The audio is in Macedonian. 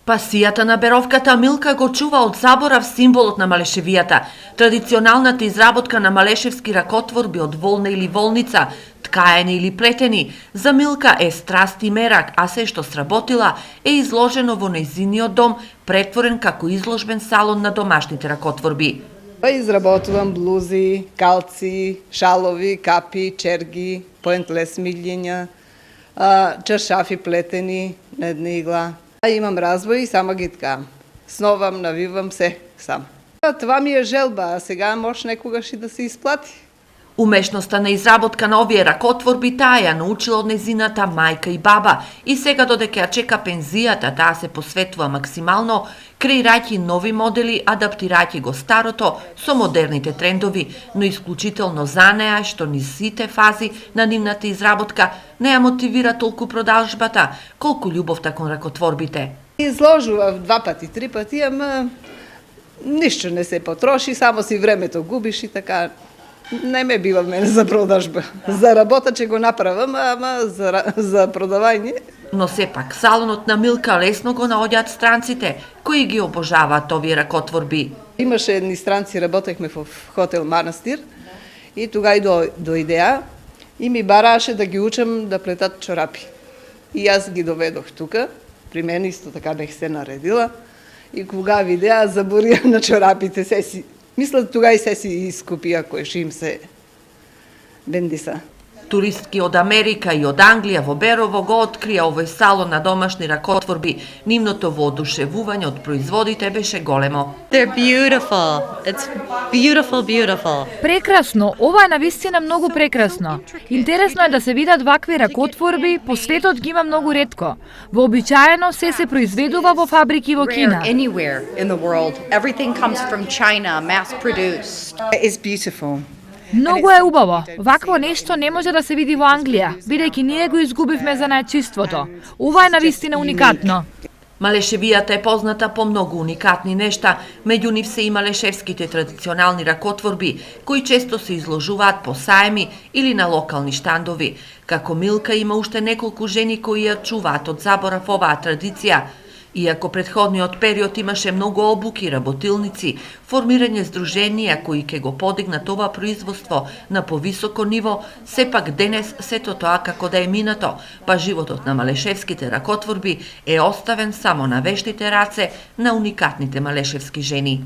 Пасијата на беровката Милка го чува од заборав символот на Малешевијата, традиционалната изработка на малешевски ракотворби од волна или волница, ткаени или плетени. За Милка е страст и мерак, а се што сработила е изложено во нејзиниот дом, претворен како изложбен салон на домашните ракотворби. Изработувам блузи, калци, шалови, капи, черги, поентлес миѓења, чаршафи плетени на една игла. Имам развој и сама ги ткам. Сновам, навивам се сам. Това ми е желба, а сега може некогаш и да се исплати. Умешноста на изработка на овие ракотворби таа ја научила од незината мајка и баба и сега додека ја чека пензијата, таа се посветува максимално, креирајќи нови модели, адаптирајќи го старото со модерните трендови, но исклучително за неа што низ сите фази на нивната изработка не ја мотивира толку продажбата, колку љубовта кон ракотворбите. Изложував 2 пати, 3 пати, ама ништо не се потроши, само си времето губиш и така. Не ме бива мене за продажба. За работа ќе го направам, ама за продавање. Но сепак, салонот на Милка лесно го наоѓаат странците, кои ги обожаваат овие ракотворби. Имаше едни странци, работехме во хотел Манастир и тога и дојдеа и ми барааше да ги учам да плетат чорапи. И јас ги доведох тука, при мене исто така бех се наредила и кога видеа заборија на чорапите се си. Мислат тога и се си искупија кој што им се бендиса. Туристки од Америка и од Англија во Берово го открија овој салон на домашни ракотворби. Нивното воодушевување од производите беше големо. They're beautiful. It's beautiful, beautiful. Прекрасно, ова е навистина многу прекрасно. Интересно е да се видат вакви ракотворби, по светот ги има многу ретко. Вообичаено се произведува во фабрики во Кина. Anywhere in the world. Everything comes from China, mass produced. It's beautiful. Многу е убаво. Вакво нешто не може да се види во Англија, бидејќи ние го изгубивме за најчиството. Ова е навистина уникатно. Малешевијата е позната по многу уникатни нешта, меѓу нив се и малешевските традиционални ракотворби, кои често се изложуваат по саеми или на локални штандови. Како Милка има уште неколку жени кои ја чуваат од заборав оваа традиција. Иако предходниот период имаше многу обуки, работилници, формирање здруженија кои ќе го подигнат ова производство на повисоко ниво, сепак денес сето тоа како да е минато, па животот на малешевските ракотворби е оставен само на вештите раце на уникатните малешевски жени.